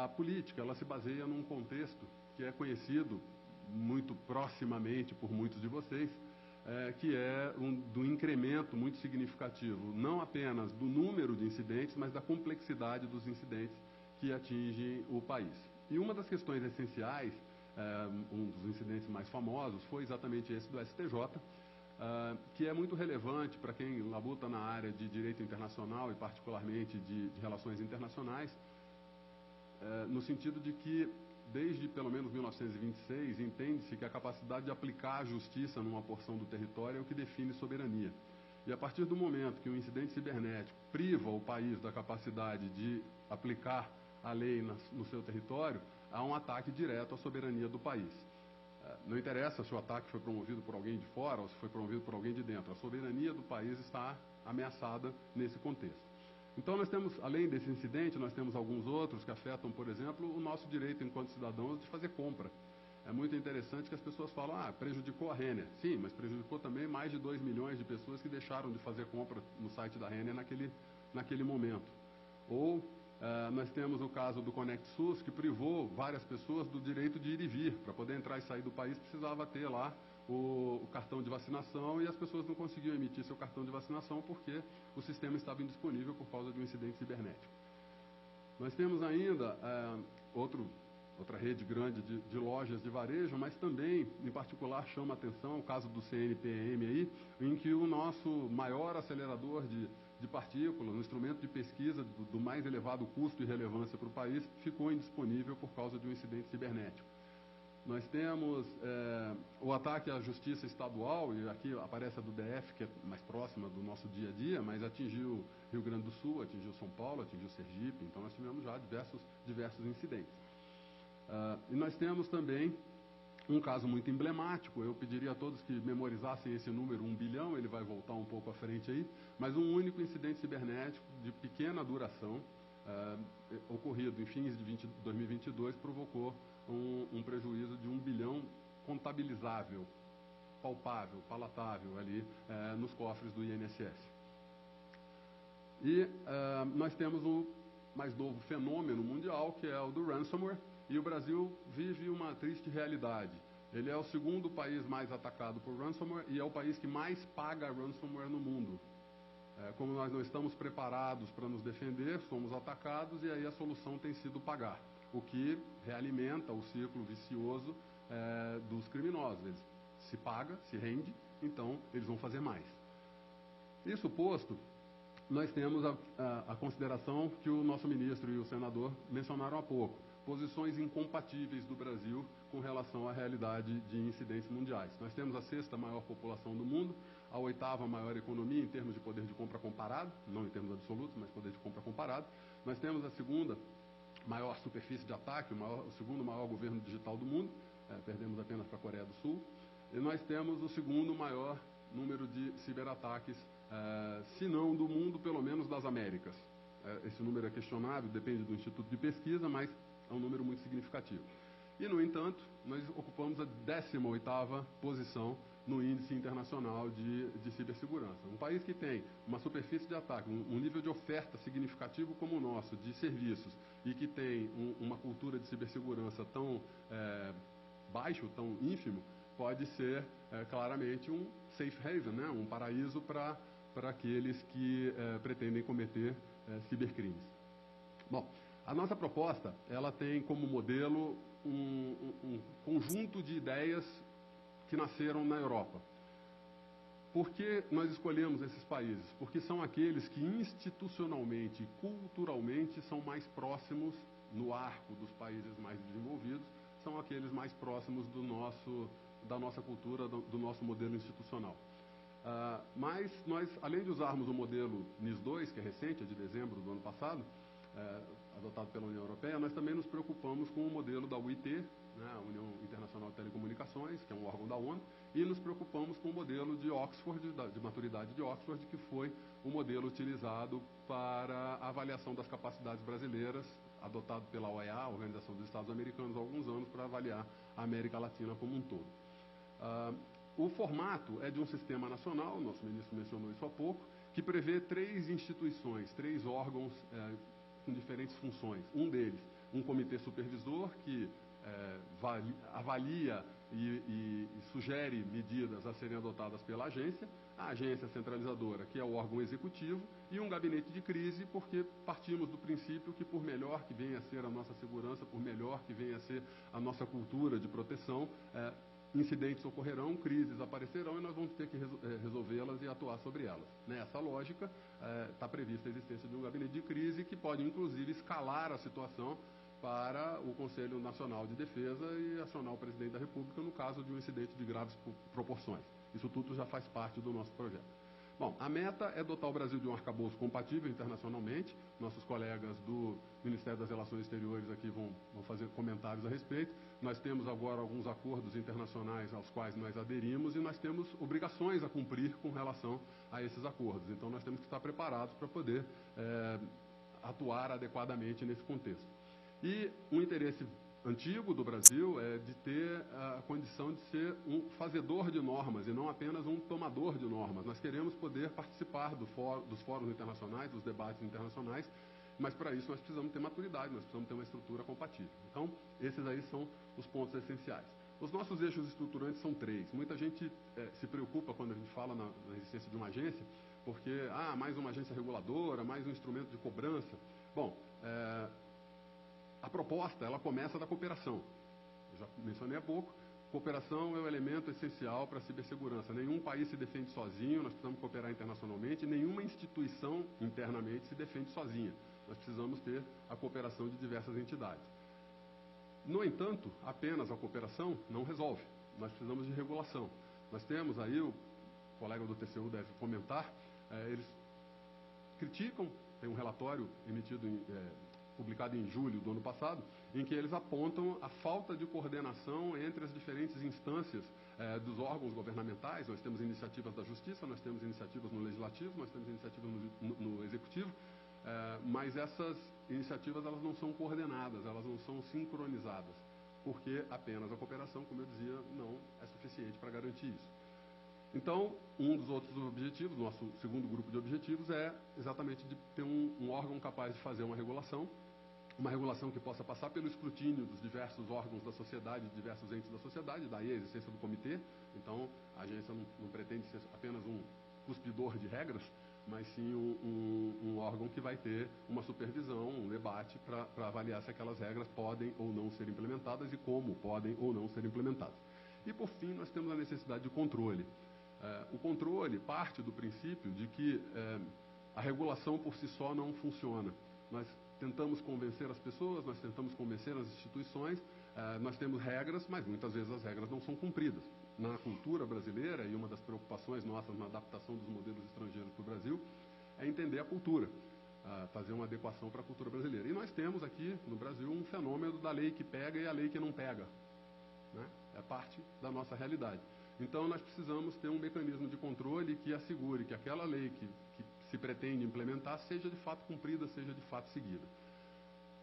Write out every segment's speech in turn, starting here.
A política, ela se baseia num contexto que é conhecido muito proximamente por muitos de vocês, que é do incremento muito significativo, não apenas do número de incidentes, mas da complexidade dos incidentes que atingem o país. E uma das questões essenciais, um dos incidentes mais famosos, foi exatamente esse do STJ, que é muito relevante para quem labuta na área de direito internacional e particularmente de relações internacionais, no sentido de que, desde pelo menos 1926, entende-se que a capacidade de aplicar a justiça numa porção do território é o que define soberania. E a partir do momento que um incidente cibernético priva o país da capacidade de aplicar a lei no seu território, há um ataque direto à soberania do país. Não interessa se o ataque foi promovido por alguém de fora ou se foi promovido por alguém de dentro. A soberania do país está ameaçada nesse contexto. Então, nós temos, além desse incidente, nós temos alguns outros que afetam, por exemplo, o nosso direito enquanto cidadãos de fazer compra. É muito interessante que as pessoas falam, prejudicou a Renner. Sim, mas prejudicou também mais de 2 milhões de pessoas que deixaram de fazer compra no site da Renner naquele momento. Ou nós temos o caso do Conect SUS, que privou várias pessoas do direito de ir e vir. Para poder entrar e sair do país, precisava ter lá o cartão de vacinação e as pessoas não conseguiam emitir seu cartão de vacinação porque o sistema estava indisponível por causa de um incidente cibernético. Nós temos ainda outra rede grande de lojas de varejo, mas também, em particular, chama a atenção o caso do CNPM aí, em que o nosso maior acelerador de partículas, um instrumento de pesquisa do mais elevado custo e relevância para o país, ficou indisponível por causa de um incidente cibernético. Nós temos o ataque à justiça estadual, e aqui aparece a do DF, que é mais próxima do nosso dia a dia, mas atingiu Rio Grande do Sul, atingiu São Paulo, atingiu Sergipe, então nós tivemos já diversos incidentes. E nós temos também um caso muito emblemático, eu pediria a todos que memorizassem esse número, 1 bilhão, ele vai voltar um pouco à frente aí, mas um único incidente cibernético de pequena duração, ocorrido em fins de 2022, provocou um prejuízo de 1 bilhão contabilizável, palpável, palatável ali nos cofres do INSS. E nós temos o mais novo fenômeno mundial, que é o do ransomware, e o Brasil vive uma triste realidade. Ele é o segundo país mais atacado por ransomware e é o país que mais paga ransomware no mundo. Como nós não estamos preparados para nos defender, somos atacados e aí a solução tem sido pagar, o que realimenta o ciclo vicioso dos criminosos. Eles se paga, se rende, então eles vão fazer mais. Isso posto, nós temos a consideração que o nosso ministro e o senador mencionaram há pouco, posições incompatíveis do Brasil com relação à realidade de incidentes mundiais. Nós temos a 6ª maior população do mundo, a 8ª maior economia em termos de poder de compra comparado, não em termos absolutos, mas poder de compra comparado. Nós temos a 2ª maior superfície de ataque, o 2º maior governo digital do mundo, perdemos apenas para a Coreia do Sul, e nós temos o 2º maior número de ciberataques, se não do mundo, pelo menos das Américas. Esse número é questionável, depende do Instituto de Pesquisa, mas é um número muito significativo. E, no entanto, nós ocupamos a 18ª posição no índice internacional de cibersegurança. Um país que tem uma superfície de ataque, um nível de oferta significativo como o nosso, de serviços, e que tem uma cultura de cibersegurança tão baixo, tão ínfimo, pode ser claramente um safe haven, né? Um paraíso para aqueles que pretendem cometer cibercrimes. Bom, a nossa proposta, ela tem como modelo um conjunto de ideias que nasceram na Europa. Por que nós escolhemos esses países? Porque são aqueles que institucionalmente e culturalmente são mais próximos, no arco dos países mais desenvolvidos, são aqueles mais próximos da nossa cultura, do nosso modelo institucional. Mas nós, além de usarmos o modelo NIS2, que é recente, é de dezembro do ano passado, adotado pela União Europeia, nós também nos preocupamos com o modelo da UIT, né, a União Internacional de Telecomunicações, que é um órgão da ONU, e nos preocupamos com o modelo de Oxford, de maturidade de Oxford, que foi o modelo utilizado para a avaliação das capacidades brasileiras, adotado pela OEA, a Organização dos Estados Americanos, há alguns anos, para avaliar a América Latina como um todo. O formato é de um sistema nacional, o nosso ministro mencionou isso há pouco, que prevê 3 instituições, 3 órgãos com diferentes funções. Um deles um comitê supervisor que avalia e sugere medidas a serem adotadas pela agência, a agência centralizadora, que é o órgão executivo, e um gabinete de crise, porque partimos do princípio que, por melhor que venha a ser a nossa segurança, por melhor que venha a ser a nossa cultura de proteção, incidentes ocorrerão, crises aparecerão e nós vamos ter que resolvê-las e atuar sobre elas. Nessa lógica, está prevista a existência de um gabinete de crise que pode, inclusive, escalar a situação para o Conselho Nacional de Defesa e acionar o presidente da República no caso de um incidente de graves proporções. Isso tudo já faz parte do nosso projeto. Bom, a meta é dotar o Brasil de um arcabouço compatível internacionalmente. Nossos colegas do Ministério das Relações Exteriores aqui vão fazer comentários a respeito. Nós temos agora alguns acordos internacionais aos quais nós aderimos e nós temos obrigações a cumprir com relação a esses acordos. Então, nós temos que estar preparados para poder atuar adequadamente nesse contexto. E o interesse antigo do Brasil é de ter a condição de ser um fazedor de normas e não apenas um tomador de normas. Nós queremos poder participar dos fóruns internacionais, dos debates internacionais, mas para isso nós precisamos ter maturidade, nós precisamos ter uma estrutura compatível. Então, esses aí são os pontos essenciais. Os nossos eixos estruturantes são 3. Muita gente se preocupa quando a gente fala na existência de uma agência, porque, mais uma agência reguladora, mais um instrumento de cobrança. Bom, a proposta, ela começa da cooperação. Eu já mencionei há pouco, cooperação é o elemento essencial para a cibersegurança. Nenhum país se defende sozinho, nós precisamos cooperar internacionalmente, nenhuma instituição internamente se defende sozinha. Nós precisamos ter a cooperação de diversas entidades. No entanto, apenas a cooperação não resolve. Nós precisamos de regulação. Nós temos aí, o colega do TCU deve comentar, eles criticam, tem um relatório emitido publicado em julho do ano passado, em que eles apontam a falta de coordenação entre as diferentes instâncias dos órgãos governamentais. Nós temos iniciativas da Justiça, nós temos iniciativas no Legislativo, nós temos iniciativas no Executivo, mas essas iniciativas elas não são coordenadas, elas não são sincronizadas, porque apenas a cooperação, como eu dizia, não é suficiente para garantir isso. Então, um dos outros objetivos, nosso segundo grupo de objetivos, é exatamente de ter um órgão capaz de fazer uma regulação que possa passar pelo escrutínio dos diversos órgãos da sociedade, de diversos entes da sociedade, daí a existência do comitê. Então, a agência não pretende ser apenas um cuspidor de regras, mas sim um órgão que vai ter uma supervisão, um debate para avaliar se aquelas regras podem ou não ser implementadas e como podem ou não ser implementadas. E, por fim, nós temos a necessidade de controle. O controle parte do princípio de que a regulação por si só não funciona. Nós tentamos convencer as pessoas, nós tentamos convencer as instituições, nós temos regras, mas muitas vezes as regras não são cumpridas. Na cultura brasileira, e uma das preocupações nossas na adaptação dos modelos estrangeiros para o Brasil, é entender a cultura, fazer uma adequação para a cultura brasileira. E nós temos aqui no Brasil um fenômeno da lei que pega e a lei que não pega, né? É parte da nossa realidade. Então, nós precisamos ter um mecanismo de controle que assegure que aquela lei que se pretende implementar seja de fato cumprida, seja de fato seguida.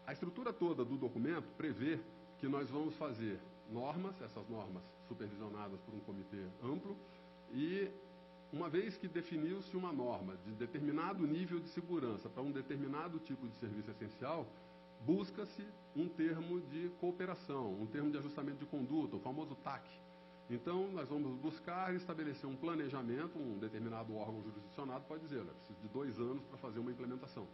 A estrutura toda do documento prevê que nós vamos fazer normas, essas normas supervisionadas por um comitê amplo, e uma vez que definiu-se uma norma de determinado nível de segurança para um determinado tipo de serviço essencial, busca-se um termo de cooperação, um termo de ajustamento de conduta, o famoso TAC. Então, nós vamos buscar estabelecer um planejamento, um determinado órgão jurisdicionado pode dizer, eu preciso de 2 anos para fazer uma implementação.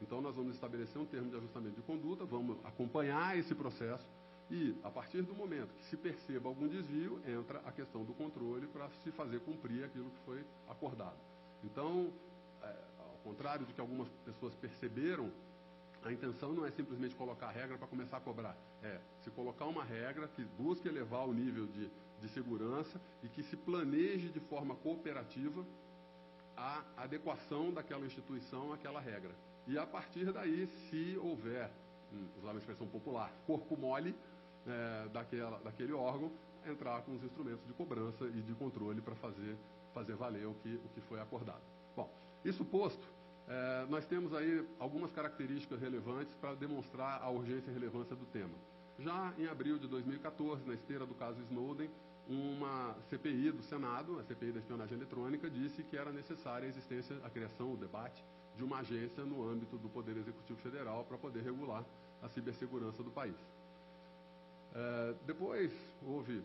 Então, nós vamos estabelecer um termo de ajustamento de conduta, vamos acompanhar esse processo e, a partir do momento que se perceba algum desvio, entra a questão do controle para se fazer cumprir aquilo que foi acordado. Então, ao contrário do que algumas pessoas perceberam, a intenção não é simplesmente colocar a regra para começar a cobrar. É se colocar uma regra que busque elevar o nível de segurança e que se planeje de forma cooperativa a adequação daquela instituição àquela regra. E a partir daí, se houver, usar uma expressão popular, corpo mole daquele órgão, entrar com os instrumentos de cobrança e de controle para fazer valer o que foi acordado. Bom, isso posto, nós temos aí algumas características relevantes para demonstrar a urgência e relevância do tema. Já em abril de 2014, na esteira do caso Snowden, uma CPI do Senado, a CPI da espionagem eletrônica, disse que era necessária a criação, o debate de uma agência no âmbito do Poder Executivo Federal para poder regular a cibersegurança do país. Depois houve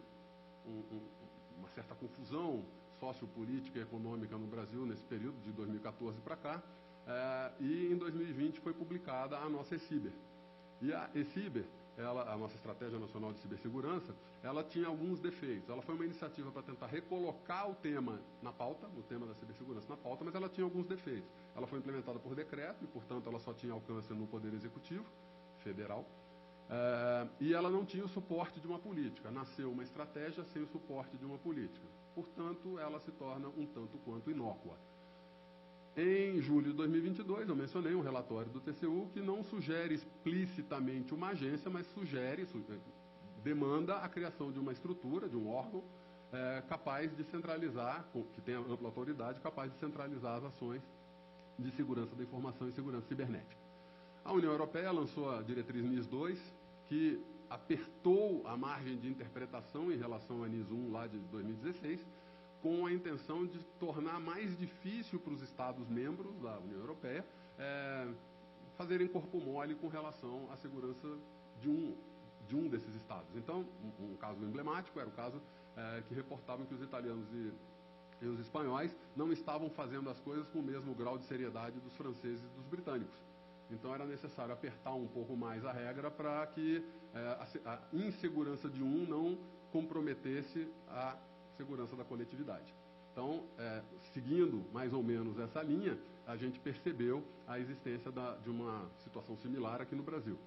uma certa confusão sociopolítica e econômica no Brasil nesse período, de 2014 para cá, e em 2020 foi publicada a nossa eCiber. E a eCiber, a nossa Estratégia Nacional de Cibersegurança, ela tinha alguns defeitos. Ela foi uma iniciativa para tentar recolocar o tema na pauta, o tema da cibersegurança na pauta, mas ela tinha alguns defeitos. Ela foi implementada por decreto e, portanto, ela só tinha alcance no Poder Executivo Federal. E ela não tinha o suporte de uma política. Nasceu uma estratégia sem o suporte de uma política. Portanto, ela se torna um tanto quanto inócua. Em julho de 2022, eu mencionei um relatório do TCU que não sugere explicitamente uma agência, mas demanda a criação de uma estrutura, de um órgão, capaz de centralizar, que tenha ampla autoridade, capaz de centralizar as ações de segurança da informação e segurança cibernética. A União Europeia lançou a diretriz NIS 2, que apertou a margem de interpretação em relação à NIS 1 lá de 2016, com a intenção de tornar mais difícil para os Estados-membros da União Europeia fazerem corpo mole com relação à segurança de um desses Estados. Então, um caso emblemático era o caso que reportavam que os italianos e os espanhóis não estavam fazendo as coisas com o mesmo grau de seriedade dos franceses e dos britânicos. Então, era necessário apertar um pouco mais a regra para que a insegurança de um não comprometesse a segurança da coletividade. Então, seguindo mais ou menos essa linha, a gente percebeu a existência de uma situação similar aqui no Brasil.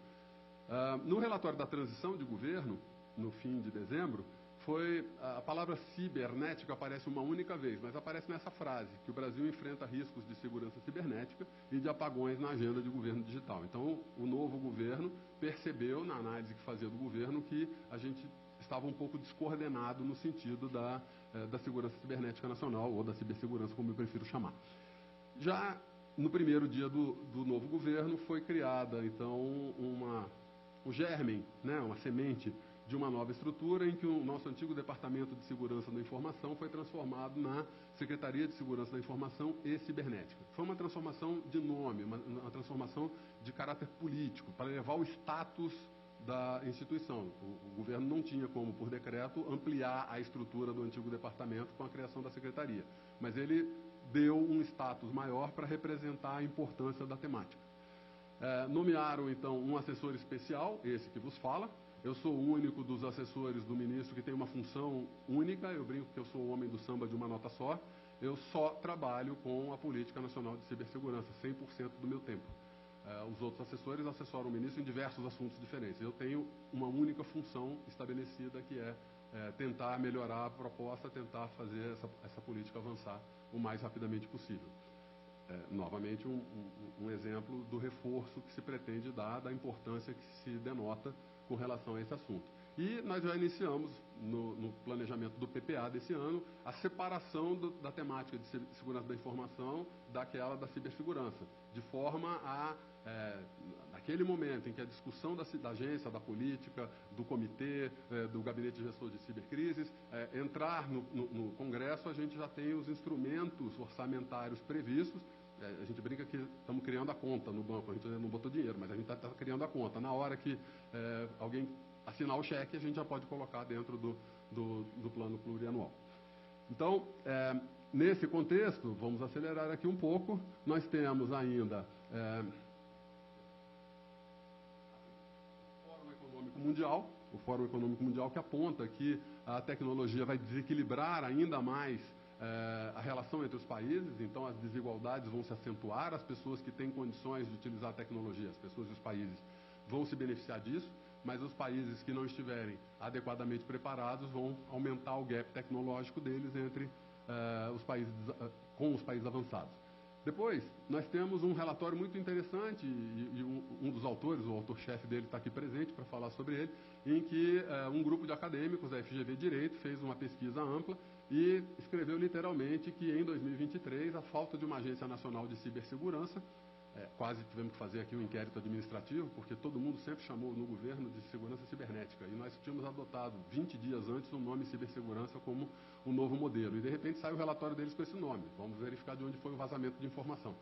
No relatório da transição de governo, no fim de dezembro, a palavra cibernética aparece uma única vez, mas aparece nessa frase, que o Brasil enfrenta riscos de segurança cibernética e de apagões na agenda de governo digital. Então, o novo governo percebeu, na análise que fazia do governo, que a gente estava um pouco descoordenado no sentido da segurança cibernética nacional, ou da cibersegurança, como eu prefiro chamar. Já no primeiro dia do novo governo, foi criada, então, o germen, uma semente de uma nova estrutura em que o nosso antigo Departamento de Segurança da Informação foi transformado na Secretaria de Segurança da Informação e Cibernética. Foi uma transformação de nome, uma transformação de caráter político, para levar o status da instituição. O governo não tinha como, por decreto, ampliar a estrutura do antigo departamento com a criação da secretaria, mas ele deu um status maior para representar a importância da temática. Nomearam, então, um assessor especial, esse que vos fala. Eu sou o único dos assessores do ministro que tem uma função única. Eu brinco que eu sou o homem do samba de uma nota só. Eu só trabalho com a Política Nacional de Cibersegurança, 100% do meu tempo. Os outros assessores assessoram o ministro em diversos assuntos diferentes. Eu tenho uma única função estabelecida, que é tentar melhorar a proposta, tentar fazer essa política avançar o mais rapidamente possível. Novamente, um exemplo do reforço que se pretende dar, da importância que se denota com relação a esse assunto. E nós já iniciamos, no planejamento do PPA desse ano, a separação da temática de segurança da informação daquela da cibersegurança, de forma a, naquele momento em que a discussão da agência, da política, do comitê, do gabinete de gestor de cibercrises, entrar no Congresso, a gente já tem os instrumentos orçamentários previstos. A gente brinca que estamos criando a conta no banco, a gente não botou dinheiro, mas a gente está criando a conta. Na hora que alguém assinar o cheque, a gente já pode colocar dentro do plano plurianual. Então, nesse contexto, vamos acelerar aqui um pouco, nós temos ainda o Fórum Econômico Mundial, que aponta que a tecnologia vai desequilibrar ainda mais a relação entre os países, então as desigualdades vão se acentuar, as pessoas que têm condições de utilizar a tecnologia, as pessoas e os países vão se beneficiar disso, mas os países que não estiverem adequadamente preparados vão aumentar o gap tecnológico deles entre com os países avançados. Depois, nós temos um relatório muito interessante, e um dos autores, o autor-chefe dele está aqui presente para falar sobre ele, em que um grupo de acadêmicos da FGV Direito fez uma pesquisa ampla e escreveu literalmente que em 2023 a falta de uma agência nacional de cibersegurança, quase tivemos que fazer aqui um inquérito administrativo, porque todo mundo sempre chamou no governo de segurança cibernética, e nós tínhamos adotado 20 dias antes o nome cibersegurança como o novo modelo, e de repente sai o relatório deles com esse nome. Vamos verificar de onde foi o vazamento de informação.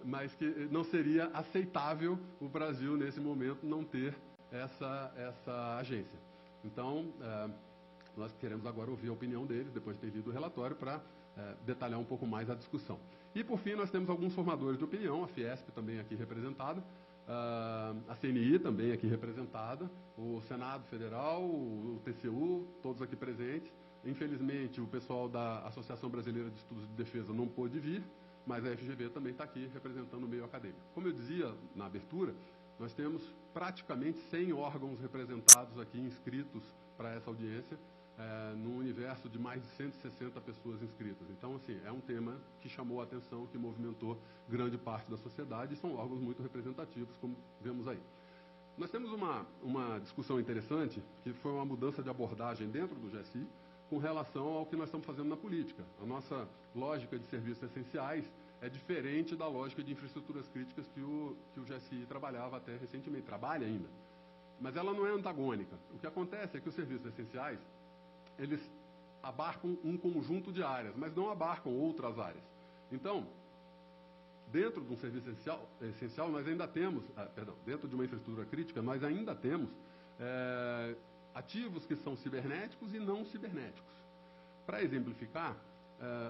mas que não seria aceitável o Brasil, nesse momento, não ter essa agência. Então, nós queremos agora ouvir a opinião deles, depois de ter lido o relatório, para detalhar um pouco mais a discussão. E, por fim, nós temos alguns formadores de opinião, a Fiesp também aqui representada, a CNI também aqui representada, o Senado Federal, o TCU, todos aqui presentes. Infelizmente, o pessoal da Associação Brasileira de Estudos de Defesa não pôde vir, mas a FGV também está aqui representando o meio acadêmico. Como eu dizia na abertura, nós temos praticamente 100 órgãos representados aqui, inscritos para essa audiência, num universo de mais de 160 pessoas inscritas. Então, assim, é um tema que chamou a atenção, que movimentou grande parte da sociedade, e são órgãos muito representativos, como vemos aí. Nós temos uma discussão interessante, que foi uma mudança de abordagem dentro do GSI, com relação ao que nós estamos fazendo na política. A nossa lógica de serviços essenciais é diferente da lógica de infraestruturas críticas que o GSI trabalhava até recentemente, trabalha ainda. Mas ela não é antagônica. O que acontece é que os serviços essenciais, eles abarcam um conjunto de áreas, mas não abarcam outras áreas. Então, dentro de um serviço essencial nós ainda temos, dentro de uma infraestrutura crítica, nós ainda temos ativos que são cibernéticos e não cibernéticos. Para exemplificar,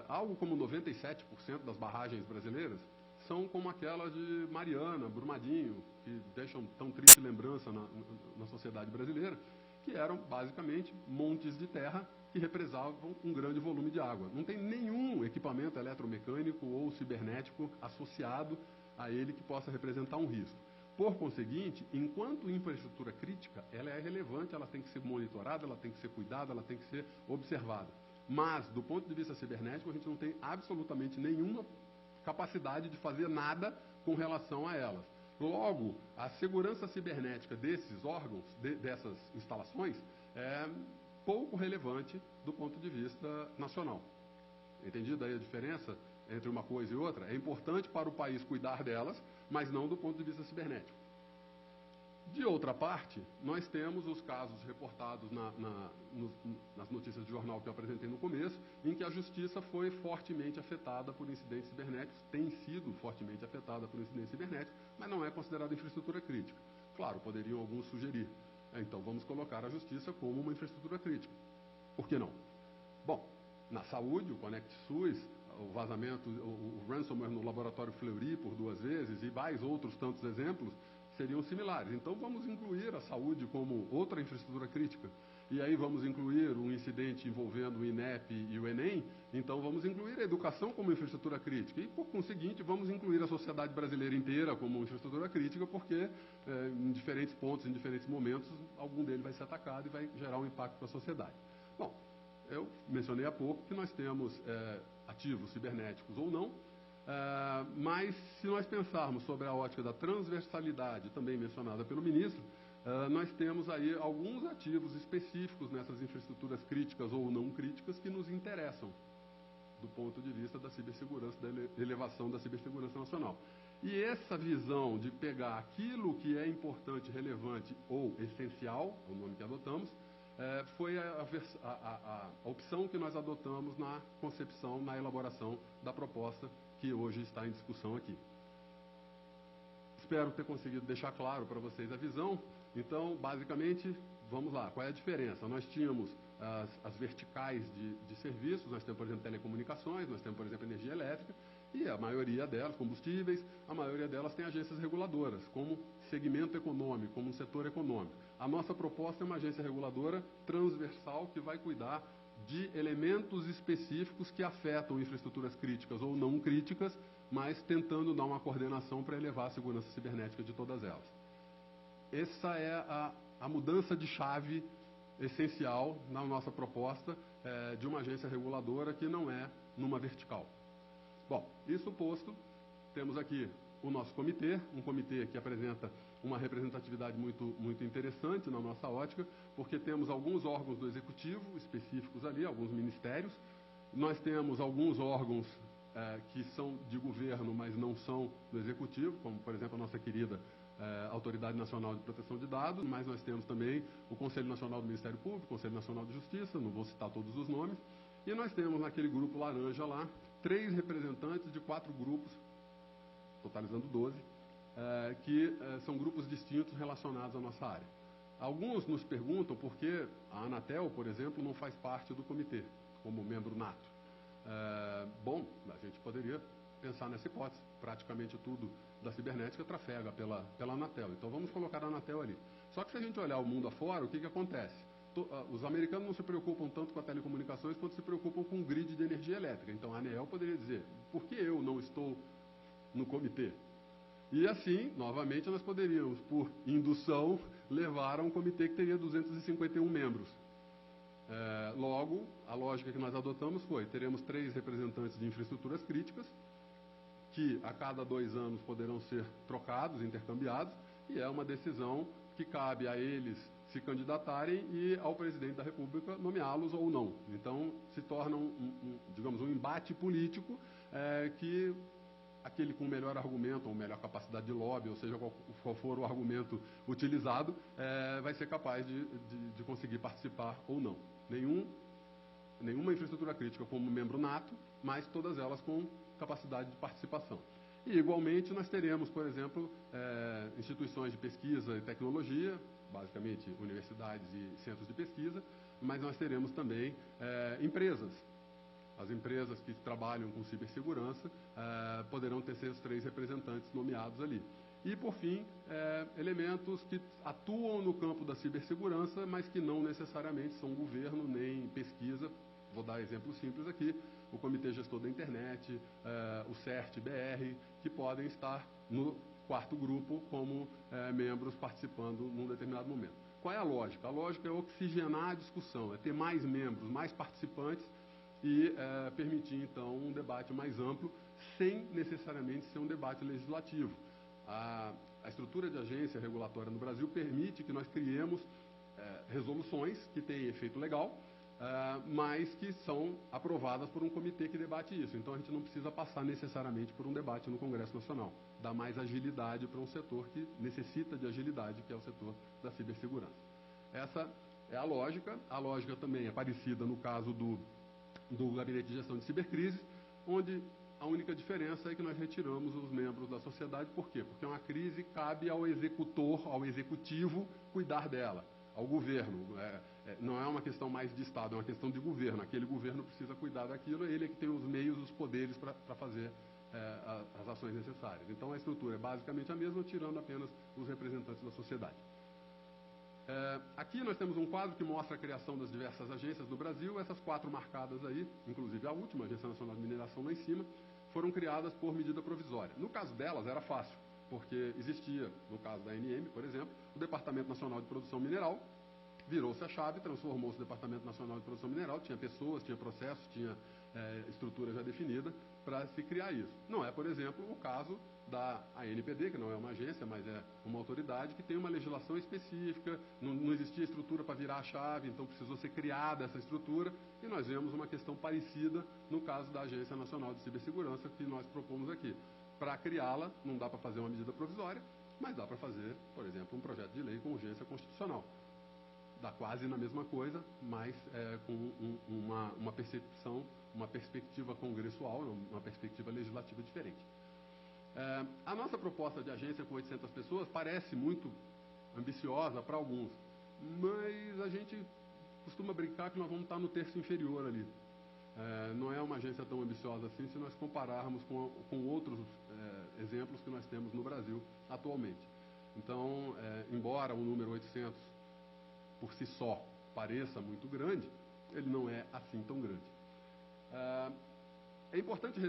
algo como 97% das barragens brasileiras são como aquelas de Mariana, Brumadinho, que deixam tão triste lembrança na sociedade brasileira, que eram basicamente montes de terra que represavam um grande volume de água. Não tem nenhum equipamento eletromecânico ou cibernético associado a ele que possa representar um risco. Por conseguinte, enquanto infraestrutura crítica, ela é relevante, ela tem que ser monitorada, ela tem que ser cuidada, ela tem que ser observada. Mas, do ponto de vista cibernético, a gente não tem absolutamente nenhuma capacidade de fazer nada com relação a elas. Logo, a segurança cibernética desses órgãos, dessas instalações, é pouco relevante do ponto de vista nacional. Entendida aí a diferença entre uma coisa e outra? É importante para o país cuidar delas, mas não do ponto de vista cibernético. De outra parte, nós temos os casos reportados nas notícias de jornal que eu apresentei no começo, em que a justiça foi fortemente afetada por incidentes cibernéticos, tem sido fortemente afetada por incidentes cibernéticos, mas não é considerada infraestrutura crítica. Claro, poderiam alguns sugerir, então vamos colocar a justiça como uma infraestrutura crítica. Por que não? Bom, na saúde, o Conect SUS, o vazamento, o ransomware no laboratório Fleury por 2 vezes e mais outros tantos exemplos seriam similares. Então vamos incluir a saúde como outra infraestrutura crítica. E aí vamos incluir um incidente envolvendo o INEP e o Enem, então vamos incluir a educação como infraestrutura crítica. E, por conseguinte, vamos incluir a sociedade brasileira inteira como infraestrutura crítica, porque em diferentes pontos, em diferentes momentos, algum deles vai ser atacado e vai gerar um impacto para a sociedade. Bom, eu mencionei há pouco que nós temos ativos cibernéticos ou não, mas se nós pensarmos sobre a ótica da transversalidade, também mencionada pelo ministro, nós temos aí alguns ativos específicos nessas infraestruturas críticas ou não críticas que nos interessam do ponto de vista da cibersegurança, da elevação da cibersegurança nacional. E essa visão de pegar aquilo que é importante, relevante ou essencial, é o nome que adotamos, foi a opção que nós adotamos na concepção, na elaboração da proposta que hoje está em discussão aqui. Espero ter conseguido deixar claro para vocês a visão. Então, basicamente, vamos lá, qual é a diferença? Nós tínhamos as verticais de serviços, nós temos, por exemplo, telecomunicações, nós temos, por exemplo, energia elétrica, e a maioria delas, combustíveis, a maioria delas tem agências reguladoras, como segmento econômico, como um setor econômico. A nossa proposta é uma agência reguladora transversal que vai cuidar de elementos específicos que afetam infraestruturas críticas ou não críticas, mas tentando dar uma coordenação para elevar a segurança cibernética de todas elas. Essa é a mudança de chave essencial na nossa proposta de uma agência reguladora que não é numa vertical. Bom, isso posto, temos aqui o nosso comitê, um comitê que apresenta uma representatividade muito interessante na nossa ótica, porque temos alguns órgãos do executivo específicos ali, alguns ministérios, nós temos alguns órgãos que são de governo, mas não são do executivo, como, por exemplo, a nossa querida Autoridade Nacional de Proteção de Dados, mas nós temos também o Conselho Nacional do Ministério Público, o Conselho Nacional de Justiça, não vou citar todos os nomes, e nós temos naquele grupo laranja lá 3 representantes de 4 grupos totalizando 12, que são grupos distintos relacionados à nossa área. Alguns nos perguntam por que a Anatel, por exemplo, não faz parte do comitê, como membro nato. Bom, a gente poderia pensar nessa hipótese. Praticamente tudo da cibernética trafega pela Anatel. Então vamos colocar a Anatel ali. Só que se a gente olhar o mundo afora, o que acontece? Os americanos não se preocupam tanto com as telecomunicações quanto se preocupam com o grid de energia elétrica. Então a ANEEL poderia dizer, por que eu não estou no comitê? E assim, novamente, nós poderíamos, por indução, levar a um comitê que teria 251 membros. Logo, a lógica que nós adotamos foi, teremos 3 representantes de infraestruturas críticas, que a cada 2 anos poderão ser trocados, intercambiados, e é uma decisão que cabe a eles se candidatarem e ao presidente da República nomeá-los ou não. Então, se torna digamos, um embate político que aquele com o melhor argumento, ou melhor capacidade de lobby, ou seja, qual for o argumento utilizado, vai ser capaz de conseguir participar ou não. Nenhuma infraestrutura crítica como membro nato, mas todas elas com capacidade de participação. E, igualmente, nós teremos, por exemplo, instituições de pesquisa e tecnologia, basicamente universidades e centros de pesquisa, mas nós teremos também empresas. As empresas que trabalham com cibersegurança poderão ter seus 3 representantes nomeados ali. E, por fim, elementos que atuam no campo da cibersegurança, mas que não necessariamente são governo nem pesquisa. Vou dar exemplos simples aqui. O Comitê Gestor da Internet, o CERT-BR, que podem estar no 4º grupo como membros participando num determinado momento. Qual é a lógica? A lógica é oxigenar a discussão, é ter mais membros, mais participantes e permitir, então, um debate mais amplo, sem necessariamente ser um debate legislativo. A estrutura de agência regulatória no Brasil permite que nós criemos resoluções que têm efeito legal, mas que são aprovadas por um comitê que debate isso. Então, a gente não precisa passar necessariamente por um debate no Congresso Nacional. Dá mais agilidade para um setor que necessita de agilidade, que é o setor da cibersegurança. Essa é a lógica. A lógica também é parecida no caso do Gabinete de Gestão de Cibercrises, onde a única diferença é que nós retiramos os membros da sociedade. Por quê? Porque uma crise cabe ao executor, ao executivo, cuidar dela, ao governo. Não é uma questão mais de Estado, é uma questão de governo. Aquele governo precisa cuidar daquilo, ele é que tem os meios, os poderes para fazer as ações necessárias. Então, a estrutura é basicamente a mesma, tirando apenas os representantes da sociedade. Aqui nós temos um quadro que mostra a criação das diversas agências no Brasil. Essas 4 marcadas aí, inclusive a última, a Agência Nacional de Mineração lá em cima, foram criadas por medida provisória. No caso delas era fácil, porque existia, no caso da ANM, por exemplo, o Departamento Nacional de Produção Mineral, virou-se a chave, transformou-se o Departamento Nacional de Produção Mineral, tinha pessoas, tinha processos, tinha estrutura já definida para se criar isso. Não é, por exemplo, o caso da ANPD, que não é uma agência, mas é uma autoridade que tem uma legislação específica, não existia estrutura para virar a chave, então precisou ser criada essa estrutura, e nós vemos uma questão parecida no caso da Agência Nacional de Cibersegurança, que nós propomos aqui. Para criá-la, não dá para fazer uma medida provisória, mas dá para fazer, por exemplo, um projeto de lei com urgência constitucional. Dá quase na mesma coisa, mas com uma percepção, uma perspectiva congressual, uma perspectiva legislativa diferente. A nossa proposta de agência com 800 pessoas parece muito ambiciosa para alguns, mas a gente costuma brincar que nós vamos estar no terço inferior ali. Não é uma agência tão ambiciosa assim se nós compararmos com outros exemplos que nós temos no Brasil atualmente. Então, embora o número 800 por si só pareça muito grande, ele não é assim tão grande. É importante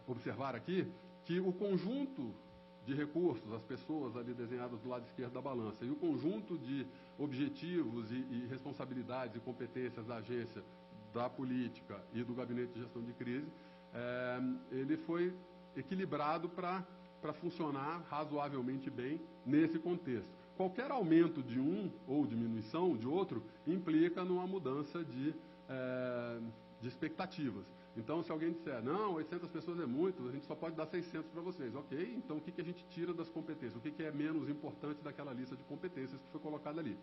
observar aqui que o conjunto de recursos, as pessoas ali desenhadas do lado esquerdo da balança, e o conjunto de objetivos e responsabilidades e competências da agência, da política e do gabinete de gestão de crise, ele foi equilibrado para funcionar razoavelmente bem nesse contexto. Qualquer aumento de um ou diminuição de outro implica numa mudança de expectativas. Então, se alguém disser, não, 800 pessoas é muito, a gente só pode dar 600 para vocês. Ok, então o que a gente tira das competências? O que é menos importante daquela lista de competências que foi colocada ali?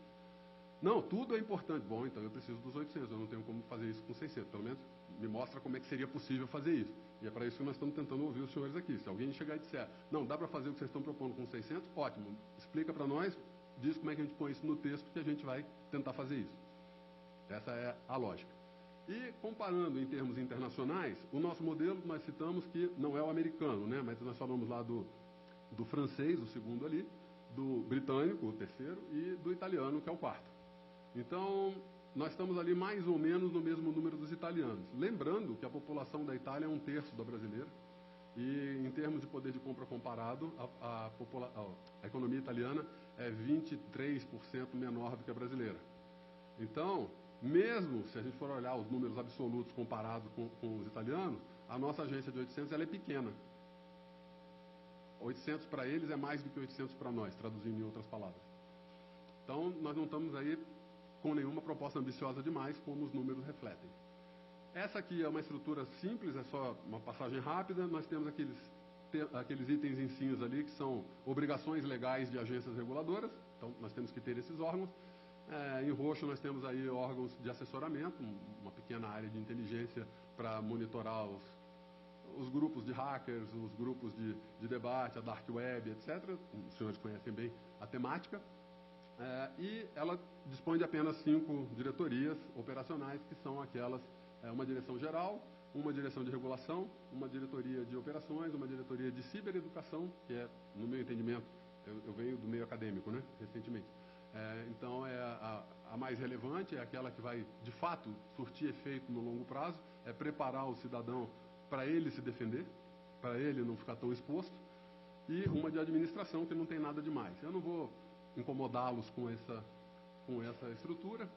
Não, tudo é importante. Bom, então eu preciso dos 800, eu não tenho como fazer isso com 600. Pelo menos me mostra como é que seria possível fazer isso. E é para isso que nós estamos tentando ouvir os senhores aqui. Se alguém chegar e disser, não, dá para fazer o que vocês estão propondo com 600, ótimo. Explica para nós, diz como é que a gente põe isso no texto, que a gente vai tentar fazer isso. Essa é a lógica. E comparando em termos internacionais, o nosso modelo, nós citamos que não é o americano, né? Mas nós falamos lá do francês, o segundo ali, do britânico, o terceiro, e do italiano, que é o quarto. Então, nós estamos ali mais ou menos no mesmo número dos italianos. Lembrando que a população da Itália é 1/3 da brasileira, e em termos de poder de compra comparado, a economia italiana é 23% menor do que a brasileira. Então, mesmo se a gente for olhar os números absolutos comparados com os italianos, a nossa agência de 800 ela é pequena. 800 para eles é mais do que 800 para nós, traduzindo em outras palavras. Então, nós não estamos aí com nenhuma proposta ambiciosa demais, como os números refletem. Essa aqui é uma estrutura simples, é só uma passagem rápida. Nós temos aqueles itens em cinza ali, que são obrigações legais de agências reguladoras. Então, nós temos que ter esses órgãos. Em roxo, nós temos aí órgãos de assessoramento, uma pequena área de inteligência para monitorar os grupos de hackers, os grupos de debate, a dark web, etc. Os senhores conhecem bem a temática. E ela dispõe de apenas 5 diretorias operacionais, que são aquelas, uma direção geral, uma direção de regulação, uma diretoria de operações, uma diretoria de cibereducação, que é, no meu entendimento, eu venho do meio acadêmico, né, recentemente. Então, a mais relevante é aquela que vai, de fato, surtir efeito no longo prazo, é preparar o cidadão para ele se defender, para ele não ficar tão exposto, e uma de administração, que não tem nada demais. Eu não vou incomodá-los com essa estrutura.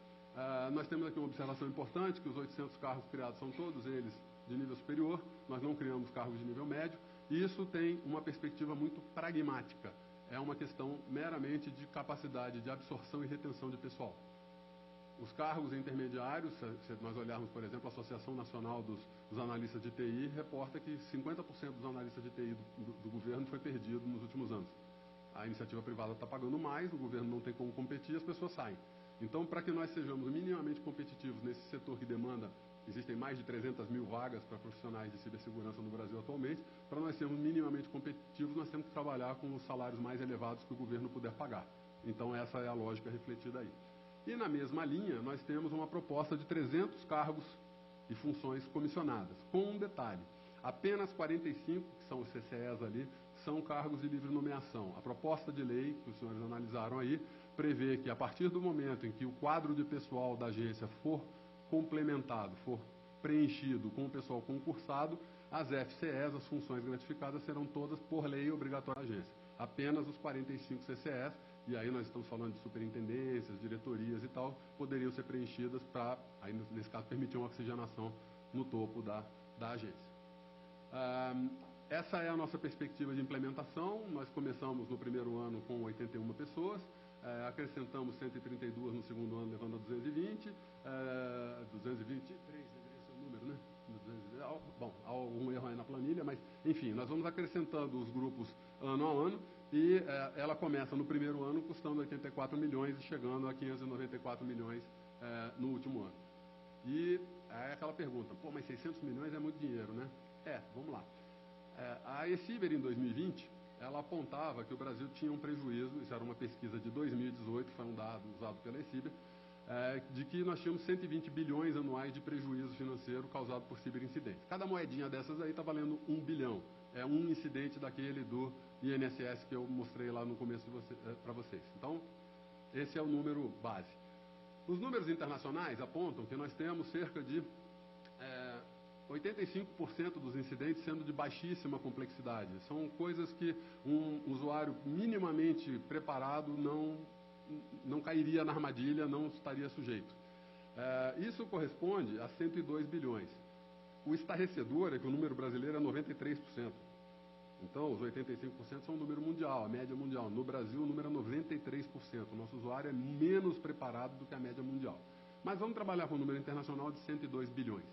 Nós temos aqui uma observação importante, que os 800 cargos criados são todos eles de nível superior, nós não criamos cargos de nível médio, e isso tem uma perspectiva muito pragmática. É uma questão meramente de capacidade de absorção e retenção de pessoal. Os cargos intermediários, se nós olharmos, por exemplo, a Associação Nacional dos Analistas de TI, reporta que 50% dos analistas de TI do governo foi perdido nos últimos anos. A iniciativa privada está pagando mais, o governo não tem como competir, as pessoas saem. Então, para que nós sejamos minimamente competitivos nesse setor que demanda, existem mais de 300 mil vagas para profissionais de cibersegurança no Brasil atualmente, para nós sermos minimamente competitivos, nós temos que trabalhar com os salários mais elevados que o governo puder pagar. Então, essa é a lógica refletida aí. E na mesma linha, nós temos uma proposta de 300 cargos e funções comissionadas, com um detalhe: apenas 45, que são os CCEs ali, são cargos de livre nomeação. A proposta de lei, que os senhores analisaram aí, prevê que a partir do momento em que o quadro de pessoal da agência for complementado, for preenchido com o pessoal concursado, as FCEs, as funções gratificadas, serão todas, por lei, obrigatórias da agência. Apenas os 45 CCEs, e aí nós estamos falando de superintendências, diretorias e tal, poderiam ser preenchidas para, aí nesse caso, permitir uma oxigenação no topo da agência. Essa é a nossa perspectiva de implementação. Nós começamos no primeiro ano com 81 pessoas, acrescentamos 132 no segundo ano, levando a 220, 223 deveria ser o número, né? Bom, há algum erro aí na planilha, mas, enfim, nós vamos acrescentando os grupos ano a ano, e ela começa no primeiro ano custando 84 milhões e chegando a 594 milhões no último ano. E é aquela pergunta, pô, mas 600 milhões é muito dinheiro, né? Vamos lá. A eCiber, em 2020, ela apontava que o Brasil tinha um prejuízo, isso era uma pesquisa de 2018, foi um dado usado pela eCiber, de que nós tínhamos 120 bilhões anuais de prejuízo financeiro causado por ciberincidentes. Cada moedinha dessas aí está valendo 1 bilhão. É um incidente daquele do INSS que eu mostrei lá no começo para vocês. Então, esse é o número base. Os números internacionais apontam que nós temos cerca de 85% dos incidentes sendo de baixíssima complexidade. São coisas que um usuário minimamente preparado não cairia na armadilha, não estaria sujeito. Isso corresponde a 102 bilhões. O estarrecedor é que o número brasileiro é 93%. Então, os 85% são o número mundial, a média mundial. No Brasil, o número é 93%. O nosso usuário é menos preparado do que a média mundial. Mas vamos trabalhar com um número internacional de 102 bilhões.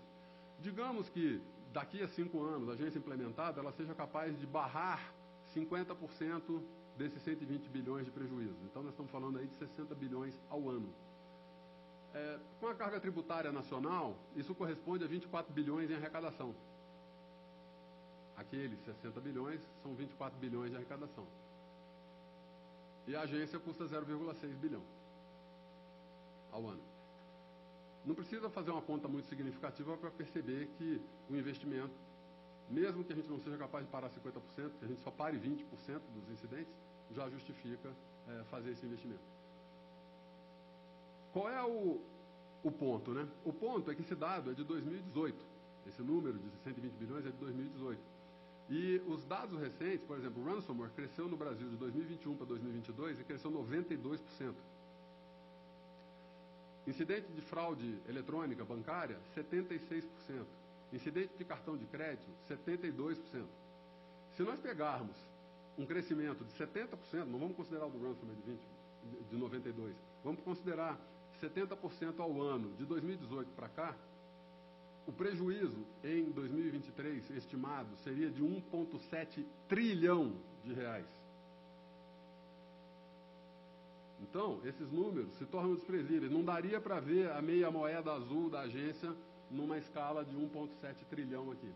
Digamos que, daqui a 5 anos, a agência implementada, ela seja capaz de barrar 50% desses 120 bilhões de prejuízo. Então, nós estamos falando aí de 60 bilhões ao ano. Com a carga tributária nacional, isso corresponde a 24 bilhões em arrecadação. Aqueles 60 bilhões são 24 bilhões de arrecadação. E a agência custa 0,6 bilhão ao ano. Não precisa fazer uma conta muito significativa para perceber que o investimento, mesmo que a gente não seja capaz de parar 50%, que a gente só pare 20% dos incidentes, já justifica fazer esse investimento. Qual é o ponto, né? O ponto é que esse dado é de 2018. Esse número de 120 bilhões é de 2018. E os dados recentes, por exemplo, o ransomware cresceu no Brasil de 2021 para 2022 e cresceu 92%. Incidente de fraude eletrônica bancária, 76%. Incidente de cartão de crédito, 72%. Se nós pegarmos um crescimento de 70%, não vamos considerar o do ransomware de 92%, vamos considerar 70% ao ano, de 2018 para cá, o prejuízo em 2023 estimado seria de 1,7 trilhão de reais. Então, esses números se tornam desprezíveis. Não daria para ver a meia moeda azul da agência numa escala de 1,7 trilhão aqui.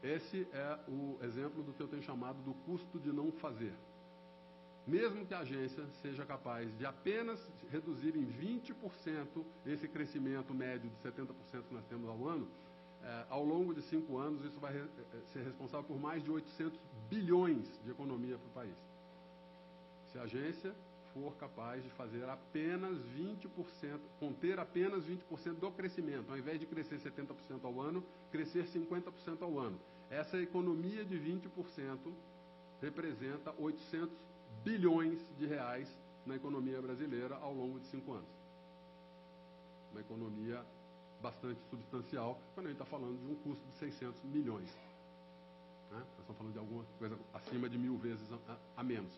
Esse é o exemplo do que eu tenho chamado do custo de não fazer. Mesmo que a agência seja capaz de apenas reduzir em 20% esse crescimento médio de 70% que nós temos ao ano, ao longo de 5 anos isso vai ser responsável por mais de 800 bilhões de economia para o país. Se a agência for capaz de fazer apenas 20%, conter apenas 20% do crescimento, ao invés de crescer 70% ao ano, crescer 50% ao ano. Essa economia de 20% representa 800 bilhões de reais na economia brasileira ao longo de 5 anos. Uma economia bastante substancial, quando a gente está falando de um custo de 600 milhões. Né? Nós estamos falando de alguma coisa acima de 1000 vezes a menos.